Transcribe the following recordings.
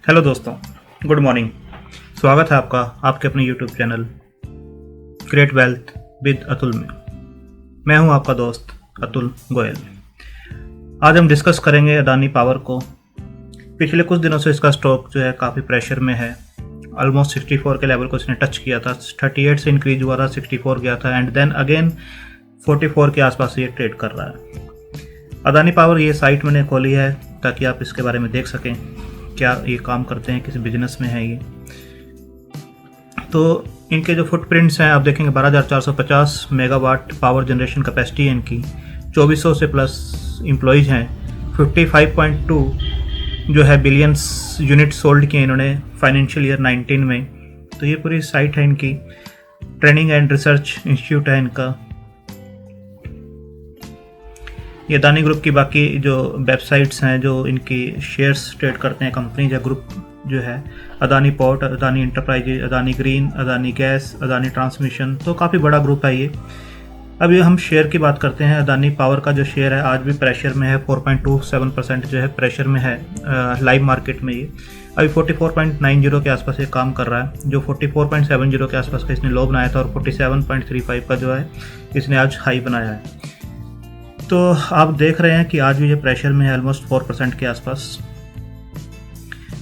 Hello दोस्तों, good morning. स्वागत है आपका आपके अपने YouTube channel create wealth with Atul में। मैं हूं आपका दोस्त अतुल गोयल। आज हम डिस्कस करेंगे अदानी पावर को। पिछले कुछ दिनों से इसका स्टॉक जो है काफ़ी प्रेशर में है। ऑलमोस्ट 64 के लेवल को इसने टच किया था, 38 से इंक्रीज हुआ था, 64 गया था एंड देन अगेन 44 के आसपास ये ट्रेड कर रहा है। अदानी पावर ये साइट मैंने खोली है ताकि आप इसके बारे में देख सकें क्या ये काम करते हैं, किस बिजनेस में है ये। तो इनके जो फुटप्रिंट्स हैं आप देखेंगे 12,450 मेगावाट पावर जनरेशन कैपेसिटी है इनकी, 2400 से प्लस एम्प्लॉयज़ हैं, 55.2 जो है बिलियंस यूनिट सोल्ड किए इन्होंने फाइनेंशियल ईयर 19 में। तो ये पूरी साइट है इनकी। ट्रेनिंग एंड रिसर्च इंस्टीट्यूट है इनका। ये अदानी ग्रुप की बाकी जो वेबसाइट्स हैं जो इनकी शेयर्स ट्रेड करते हैं कंपनी या ग्रुप जो है, Adani port, Adani enterprises, Adani green, Adani gas, Adani transmission, तो काफ़ी बड़ा ग्रुप है ये। अभी हम शेयर की बात करते हैं। अदानी पावर का जो शेयर है आज भी प्रेशर में है, 4.27% जो है प्रेशर में है लाइव मार्केट में। ये अभी 44.90 के आसपास ये काम कर रहा है, जो 44.70 के आसपास का इसने लो बनाया था और 47.35 का जो है इसने आज हाई बनाया है। तो आप देख रहे हैं कि आज भी ये प्रेशर में है ऑलमोस्ट 4% के आसपास।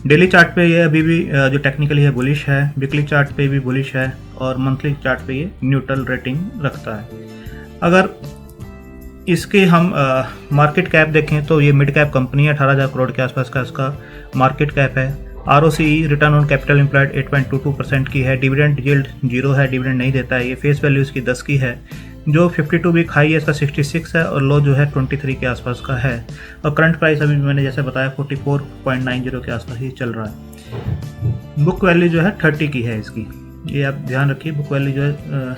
डेली चार्ट पे ये अभी भी जो टेक्निकली है बुलिश है, वीकली चार्ट पे भी बुलिश है और मंथली चार्ट पे ये न्यूट्रल रेटिंग रखता है। अगर इसके हम मार्केट कैप देखें तो ये मिड कैप कंपनी है, 18,000 करोड़ के आसपास का इसका मार्केट कैप है। ROCE return on capital employed 8.22% की है। डिविडेंड यील्ड 0 है, डिविडेंड नहीं देता है ये। फेस वैल्यू इसकी 10 की है। जो 52 वीक हाई है इसका 66 है और लो जो है 23 के आसपास का है। और करंट प्राइस अभी मैंने जैसे बताया 44.90 के आसपास ही चल रहा है। बुक वैल्यू जो है 30 की है इसकी, ये आप ध्यान रखिए। बुक वैल्यू जो है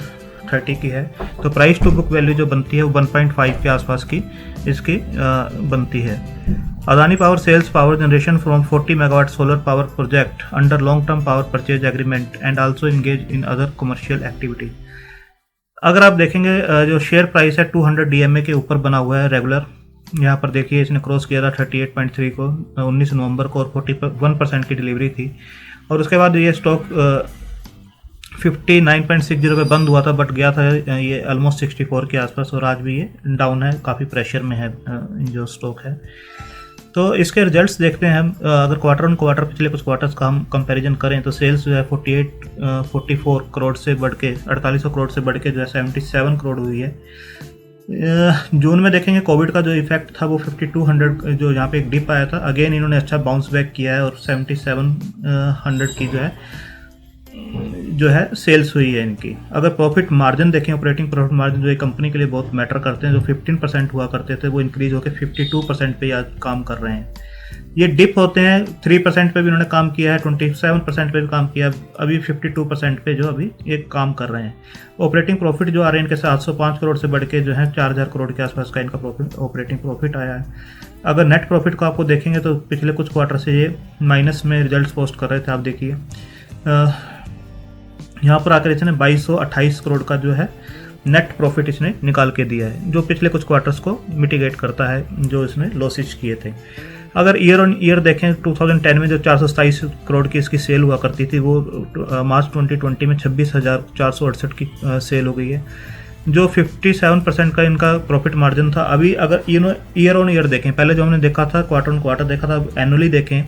30 की है, तो प्राइस टू बुक वैल्यू जो बनती है वो 1.5 के आसपास की इसकी बनती है। Adani power sells power generation from 40 megawatt solar power project under long term power purchase agreement and also engage in other commercial activity. अगर आप देखेंगे जो शेयर प्राइस है 200 DMA के ऊपर बना हुआ है रेगुलर। यहाँ पर देखिए इसने क्रॉस किया था 38.3 को 19 नवंबर को और 41% की डिलीवरी थी। और उसके बाद ये स्टॉक 59.60 पे बंद हुआ था बट गया था ये ऑलमोस्ट 64 के आसपास और आज भी ये डाउन है, काफ़ी प्रेशर में है जो स्टॉक है। तो इसके रिजल्ट्स देखते हैं हम। अगर क्वार्टर ऑन क्वार्टर पिछले कुछ क्वार्टर्स का हम कंपैरिजन करें तो सेल्स जो है 44 करोड़ से बढ़ के 4800 करोड़ से बढ़ के जो है 77 करोड़ हुई है। जून में देखेंगे कोविड का जो इफेक्ट था वो 5200 जो यहाँ पे एक डिप आया था, अगेन इन्होंने अच्छा बाउंस बैक किया है और 7700 की जो है सेल्स हुई है इनकी। अगर प्रॉफिट मार्जिन देखें, ऑपरेटिंग प्रॉफिट मार्जिन जो एक कंपनी के लिए बहुत मैटर करते हैं, जो 15% हुआ करते थे वो इंक्रीज होकर 52% पे आज काम कर रहे हैं। ये डिप होते हैं 3% पे भी इन्होंने काम किया है, 27% पे भी काम किया, अभी 52% पे जो अभी ये काम कर रहे हैं। ऑपरेटिंग प्रॉफिट जो आ रहे हैं इनके 705 करोड़ से बढ़ के जो है 4000 करोड़ के आसपास का इनका ऑपरेटिंग प्रॉफिट आया है। अगर नेट प्रॉफिट को आपको देखेंगे तो पिछले कुछ क्वार्टर से ये माइनस में रिजल्ट पोस्ट कर रहे थे। आप देखिए यहाँ पर आकर इसने 2228 करोड़ का जो है नेट प्रॉफिट इसने निकाल के दिया है, जो पिछले कुछ क्वार्टर्स को मिटिगेट करता है जो इसने लॉसेज किए थे। अगर ईयर ऑन ईयर देखें 2010 में जो 427 करोड़ की इसकी सेल हुआ करती थी वो मार्च 2020 में 26,468 की सेल हो गई है, जो 57% का इनका प्रॉफिट मार्जिन था। अभी अगर ईयर ऑन ईयर देखें, पहले जो हमने देखा था क्वार्टर ऑन क्वार्टर देखा था, एनुअली देखें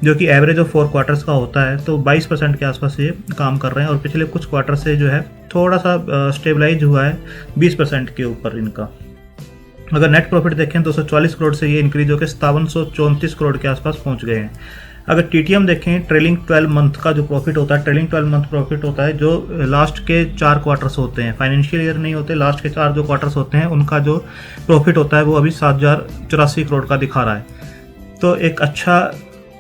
जो कि एवरेज ऑफ 4 क्वार्टर्स का होता है, तो 22% के आसपास ये काम कर रहे हैं और पिछले कुछ क्वार्टर से जो है थोड़ा सा स्टेबलाइज हुआ है 20% के ऊपर इनका। अगर नेट प्रॉफिट देखें 240 करोड़ से ये इंक्रीज होकर 5734 करोड़ के आसपास पहुंच गए हैं। अगर TTM देखें, ट्रेलिंग 12 मंथ का जो प्रॉफिट होता है, ट्रेलिंग 12 मंथ प्रॉफिट होता है जो लास्ट के 4 क्वार्टर्स होते हैं, फाइनेंशियल ईयर नहीं होते, लास्ट के 4 जो क्वार्टर्स होते हैं उनका जो प्रॉफिट होता है वो अभी 7084 करोड़ का दिखा रहा है। तो एक अच्छा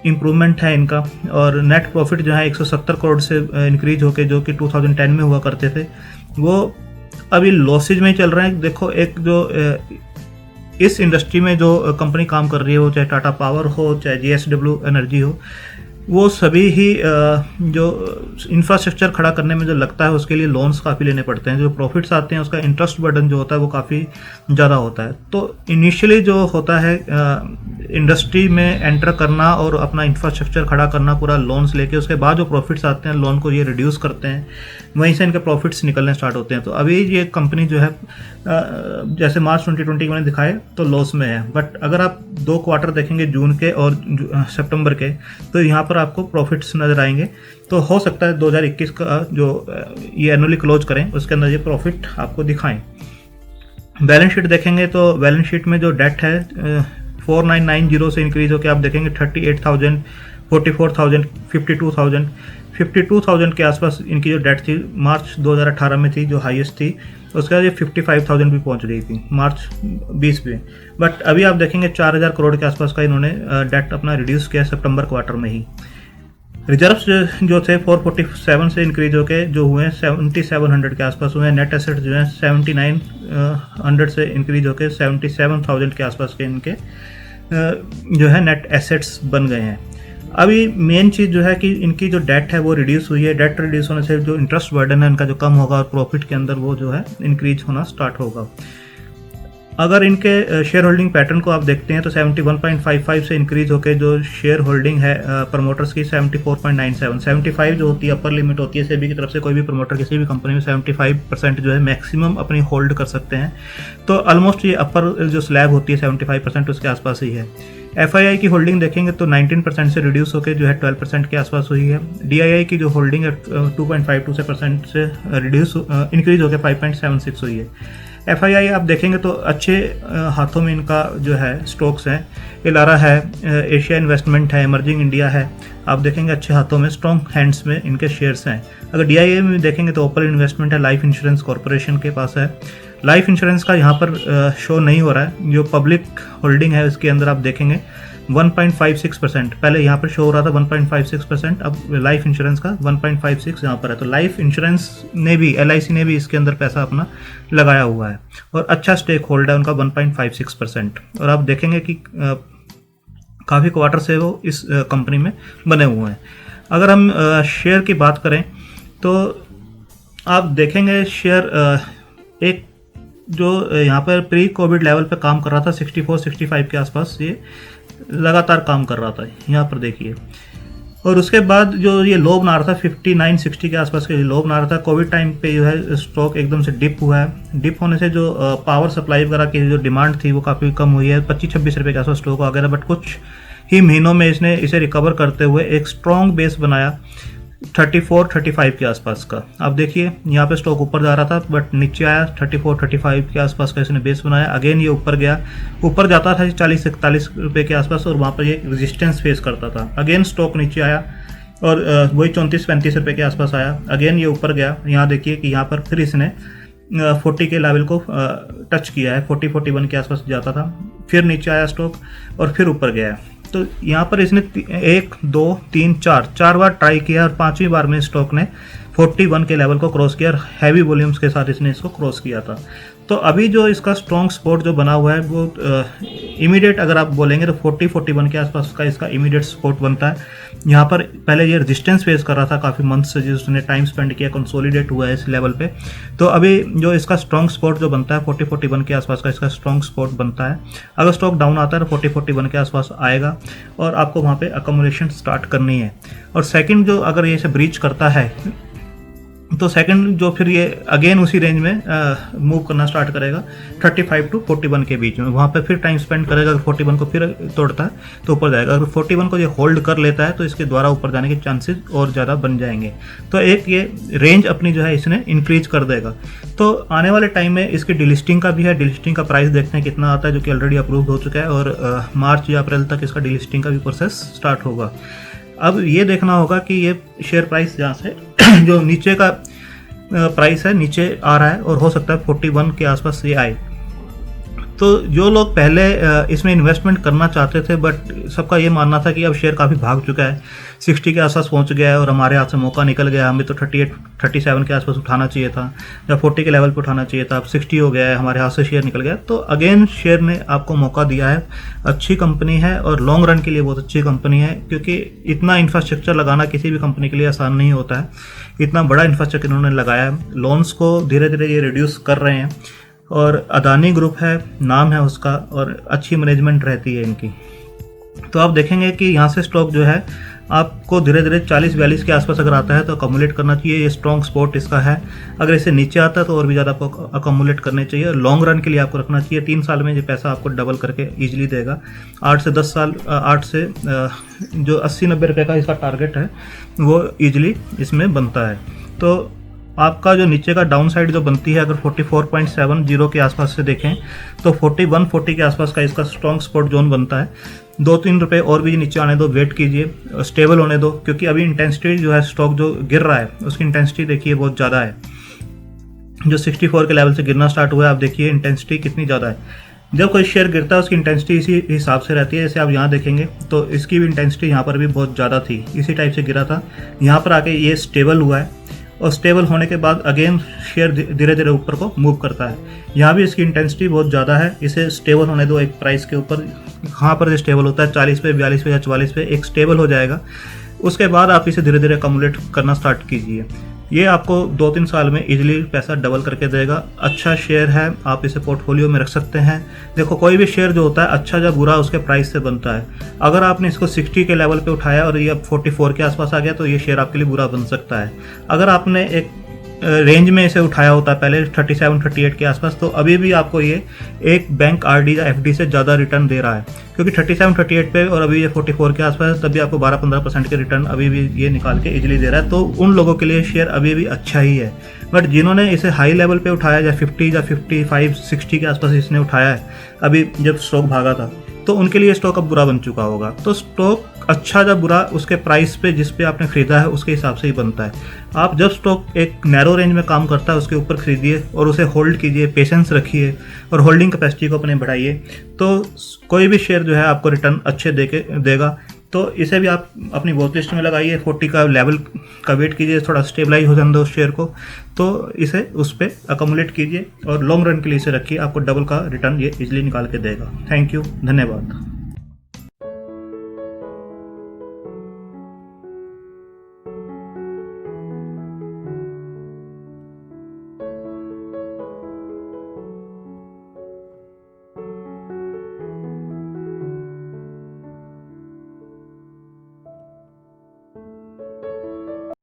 इम्प्रूवमेंट है इनका। और नेट प्रॉफिट जो है 170 करोड़ से इंक्रीज होके जो कि 2010 में हुआ करते थे वो अभी लॉसेज में ही चल रहे हैं। देखो एक जो इस इंडस्ट्री में जो कंपनी काम कर रही है वो चाहे टाटा पावर हो चाहे JSW एनर्जी हो, वो सभी ही जो इंफ्रास्ट्रक्चर खड़ा करने में जो लगता है उसके लिए लोन्स काफ़ी लेने पड़ते हैं। जो प्रॉफिट्स आते हैं उसका इंटरेस्ट बर्डन जो होता है वो काफ़ी ज़्यादा होता है। तो इनिशियली जो होता है इंडस्ट्री में एंटर करना और अपना इंफ्रास्ट्रक्चर खड़ा करना पूरा लोन्स लेके, उसके बाद जो प्रॉफिट्स आते हैं लोन को ये रिड्यूस करते हैं, वहीं से इनके प्रॉफिट्स निकलने स्टार्ट होते हैं। तो अभी ये कंपनी जो है जैसे मार्च 2020 मैंने दिखाए तो लॉस में है, बट अगर आप 2 क्वार्टर देखेंगे जून के और सितंबर के, तो यहाँ पर आपको प्रॉफिट्स नज़र आएंगे। तो हो सकता है 2021 का जो ये एनुअली क्लोज करें उसके अंदर ये प्रॉफिट आपको दिखाएं। बैलेंस शीट देखेंगे तो बैलेंस शीट में जो डेट है 4990 से इंक्रीज होकर आप देखेंगे 38,000, 44,000, 52,000 के आसपास इनकी जो डेट थी मार्च 2018 में थी, जो हाईएस्ट थी। उसके बाद ये 55,000 भी पहुंच गई थी मार्च 20 में। बट अभी आप देखेंगे 4,000 करोड़ के आसपास का इन्होंने डेट अपना रिड्यूस किया सितंबर क्वार्टर में ही। रिजर्व्स जो थे 447 से इंक्रीज होके जो हुए 7700 के आसपास हुए। नेट एसेट्स जो है 7900 से इंक्रीज होके 77,000 के आसपास के इनके जो है नेट एसेट्स बन गए हैं। अभी मेन चीज़ जो है कि इनकी जो डेट है वो रिड्यूस हुई है। डेट रिड्यूस होने से जो इंटरेस्ट बर्डन है इनका जो कम होगा और प्रॉफिट के अंदर वो जो है इंक्रीज होना स्टार्ट होगा। अगर इनके शेयर होल्डिंग पैटर्न को आप देखते हैं तो 71.55 से इंक्रीज होकर जो शेयर होल्डिंग है प्रमोटर्स की 74.97, 75 जो होती है अपर लिमिट होती है सेबी की तरफ से। कोई भी प्रमोटर किसी भी कंपनी में 75% जो है मैक्सिमम अपनी होल्ड कर सकते हैं। तो ऑलमोस्ट ये अपर जो स्लैब होती है 75% उसके आसपास ही है। FII की होल्डिंग देखेंगे तो 19% से रिड्यूस होकर जो है 12% के आसपास हुई है। DII की जो होल्डिंग है 2.52% से रिड्यूस इंक्रीज होकर 5.76 हुई है। FII आप देखेंगे तो अच्छे हाथों में इनका जो है स्टॉक्स हैं। इलारा है, एशिया इन्वेस्टमेंट है, इमर्जिंग इंडिया है, आप देखेंगे अच्छे हाथों में स्ट्रॉन्ग हैंड्स में इनके शेयर्स हैं। अगर DII में देखेंगे तो ओपल इन्वेस्टमेंट है, लाइफ इंश्योरेंस कॉरपोरेशन के पास है। लाइफ इंश्योरेंस का यहाँ पर शो नहीं हो रहा है, जो पब्लिक होल्डिंग है उसके अंदर आप देखेंगे 1.56%। पहले यहाँ पर शो हो रहा था 1.56%, अब लाइफ इंश्योरेंस का 1.56 यहाँ पर है। तो लाइफ इंश्योरेंस ने भी, LIC ने भी इसके अंदर पैसा अपना लगाया हुआ है और अच्छा स्टेक होल्ड है उनका 1.56%। और आप देखेंगे कि काफ़ी क्वार्टर से वो इस कंपनी में बने हुए हैं। अगर हम शेयर की बात करें तो आप देखेंगे शेयर एक जो यहाँ पर प्री कोविड लेवल पे काम कर रहा था 64-65 के आसपास, ये लगातार काम कर रहा था, यहाँ पर देखिए। और उसके बाद जो ये लो बना रहा था 59-60 के आसपास के लो बना रहा था। कोविड टाइम पे जो है स्टॉक एकदम से डिप हुआ है। डिप होने से जो पावर सप्लाई वगैरह की जो डिमांड थी वो काफ़ी कम हुई है। 25-26 रुपये के आसपास स्टॉक आ गया था, बट कुछ ही महीनों में इसने इसे रिकवर करते हुए एक स्ट्रॉन्ग बेस बनाया 34-35 के आसपास का। आप देखिए यहाँ पे स्टॉक ऊपर जा रहा था बट नीचे आया 34-35 के आसपास का इसने बेस बनाया। अगेन ये ऊपर गया, ऊपर जाता था 40-41 रुपये के आसपास और वहाँ पर ये रेजिस्टेंस फेस करता था। अगेन स्टॉक नीचे आया और वही 34-35 रुपये के आसपास आया। अगेन ये ऊपर गया, यहाँ देखिए कि यहाँ पर फिर इसने 40 के लेवल को टच किया है, 40-41 के आसपास जाता था, फिर नीचे आया स्टॉक और फिर ऊपर गया। तो यहाँ पर इसने 1, 2, 3, 4 बार ट्राई किया और 5वीं बार में स्टॉक ने 41 के लेवल को क्रॉस किया और हैवी वॉल्यूम्स के साथ इसने इसको क्रॉस किया था। तो अभी जो इसका स्ट्रॉन्ग सपोर्ट जो बना हुआ है वो इमीडिएट अगर आप बोलेंगे तो 40-41 के आसपास का इसका इमीडिएट सपोर्ट बनता है। यहाँ पर पहले ये रेजिस्टेंस फेस कर रहा था काफ़ी मंथ से, जिसने टाइम स्पेंड किया, कंसोलिडेट हुआ है इस लेवल पे। तो अभी जो इसका स्ट्रॉन्ग सपोर्ट जो बनता है 40-41 के आसपास का इसका स्ट्रॉन्ग सपोर्ट बनता है। अगर स्टॉक डाउन आता है तो 40-41 के आसपास आएगा और आपको वहाँ पर अकोमोडेशन स्टार्ट करनी है। और सेकेंड जो अगर ये इसे ब्रीच करता है तो सेकंड जो फिर ये अगेन उसी रेंज में मूव करना स्टार्ट करेगा 35-41 के बीच में। वहाँ पे फिर टाइम स्पेंड करेगा। अगर 41 को फिर तोड़ता है तो ऊपर जाएगा। अगर 41 को ये होल्ड कर लेता है तो इसके द्वारा ऊपर जाने के चांसेस और ज़्यादा बन जाएंगे। तो एक ये रेंज अपनी जो है इसने इंक्रीज कर देगा। तो आने वाले टाइम में इसकी डिलिस्टिंग का भी है। डिलिस्टिंग का प्राइस देखते हैं कितना आता है, जो कि ऑलरेडी अप्रूव हो चुका है और मार्च या अप्रैल तक इसका डिलिस्टिंग का भी प्रोसेस स्टार्ट होगा। अब ये देखना होगा कि ये शेयर प्राइस जहाँ से जो नीचे का प्राइस है नीचे आ रहा है और हो सकता है 41 के आसपास ये आए। तो जो लोग पहले इसमें इन्वेस्टमेंट करना चाहते थे, बट सबका ये मानना था कि अब शेयर काफ़ी भाग चुका है, 60 के आसपास पहुंच गया है और हमारे हाथ से मौका निकल गया, हमें तो 38 37 के आसपास उठाना चाहिए था या 40 के लेवल पर उठाना चाहिए था, अब 60 हो गया है, हमारे हाथ से शेयर निकल गया। तो अगेन शेयर ने आपको मौका दिया है, अच्छी कंपनी है और लॉन्ग रन के लिए बहुत अच्छी कंपनी है, क्योंकि इतना इंफ्रास्ट्रक्चर लगाना किसी भी कंपनी के लिए आसान नहीं होता है। इतना बड़ा इंफ्रास्ट्रक्चर इन्होंने लगाया है, लोन्स को धीरे धीरे ये रिड्यूस कर रहे हैं और अदानी ग्रुप है, नाम है उसका, और अच्छी मैनेजमेंट रहती है इनकी। तो आप देखेंगे कि यहाँ से स्टॉक जो है आपको धीरे धीरे 40-42 के आसपास अगर आता है तो अकोमुलेट करना चाहिए, ये स्ट्रॉन्ग सपोर्ट इसका है। अगर इसे नीचे आता है तो और भी ज़्यादा आपको अकोमुलेट करने चाहिए, लॉन्ग रन के लिए आपको रखना चाहिए। 3 साल में ये पैसा आपको डबल करके ईजिली देगा। 8 से 10 साल, 8 से जो 80-90 रुपये का इसका टारगेट है वो ईजिली इसमें बनता है। तो आपका जो नीचे का डाउन साइड जो बनती है, अगर 44.70 के आसपास से देखें तो 41-40 के आसपास का इसका स्ट्रॉन्ग सपोर्ट जोन बनता है। 2-3 रुपये और भी नीचे आने दो, वेट कीजिए, स्टेबल होने दो, क्योंकि अभी इंटेंसिटी जो है स्टॉक जो गिर रहा है उसकी इंटेंसिटी देखिए बहुत ज़्यादा है। जो 64 के लेवल से गिरना स्टार्ट हुआ है, आप देखिए इंटेंसिटी कितनी ज़्यादा है। जब कोई शेयर गिरता है उसकी इंटेंसिटी इसी हिसाब से रहती है। जैसे आप यहाँ देखेंगे तो इसकी भी इंटेंसिटी यहाँ पर भी बहुत ज़्यादा थी, इसी टाइप से गिरा था, यहाँ पर आके ये स्टेबल हुआ है और स्टेबल होने के बाद अगेन शेयर धीरे धीरे ऊपर को मूव करता है। यहाँ भी इसकी इंटेंसिटी बहुत ज़्यादा है, इसे स्टेबल होने दो एक प्राइस के ऊपर। कहाँ पर स्टेबल होता है 40 पे, 42 पे या 44 पे एक स्टेबल हो जाएगा, उसके बाद आप इसे धीरे धीरे अकोमुलेट करना स्टार्ट कीजिए। ये आपको 2-3 साल में इजीली पैसा डबल करके देगा। अच्छा शेयर है, आप इसे पोर्टफोलियो में रख सकते हैं। देखो कोई भी शेयर जो होता है अच्छा या बुरा उसके प्राइस से बनता है। अगर आपने इसको 60 के लेवल पे उठाया और ये अब 44 के आसपास आ गया तो ये शेयर आपके लिए बुरा बन सकता है। अगर आपने एक रेंज में इसे उठाया होता पहले 37-38 के आसपास, तो अभी भी आपको ये एक बैंक आरडी या एफडी से ज़्यादा रिटर्न दे रहा है, क्योंकि 37-38 पे और अभी ये 44 के आसपास है, तभी आपको 12-15% के रिटर्न अभी भी ये निकाल के इजीली दे रहा है। तो उन लोगों के लिए शेयर अभी भी अच्छा ही है। बट जिन्होंने इसे हाई लेवल पे उठाया या 50 या 55-60 के आसपास इसने उठाया है अभी जब स्टॉक भागा था, तो उनके लिए स्टॉक अब बुरा बन चुका होगा। तो स्टॉक अच्छा या बुरा उसके प्राइस पे जिस पे आपने खरीदा है उसके हिसाब से ही बनता है। आप जब स्टॉक एक नैरो रेंज में काम करता है उसके ऊपर खरीदिए और उसे होल्ड कीजिए, पेशेंस रखिए और होल्डिंग कैपेसिटी को अपने बढ़ाइए, तो कोई भी शेयर जो है आपको रिटर्न अच्छे देगा। तो इसे भी आप अपनी वॉच लिस्ट में लगाइए, 40 का लेवल का वेट कीजिए, थोड़ा स्टेबलाइज हो जाने दो उस शेयर को, तो इसे उस पर अकोमुलेट कीजिए और लॉन्ग रन के लिए इसे रखिए, आपको डबल का रिटर्न ये इजीली निकाल के देगा। थैंक यू, धन्यवाद।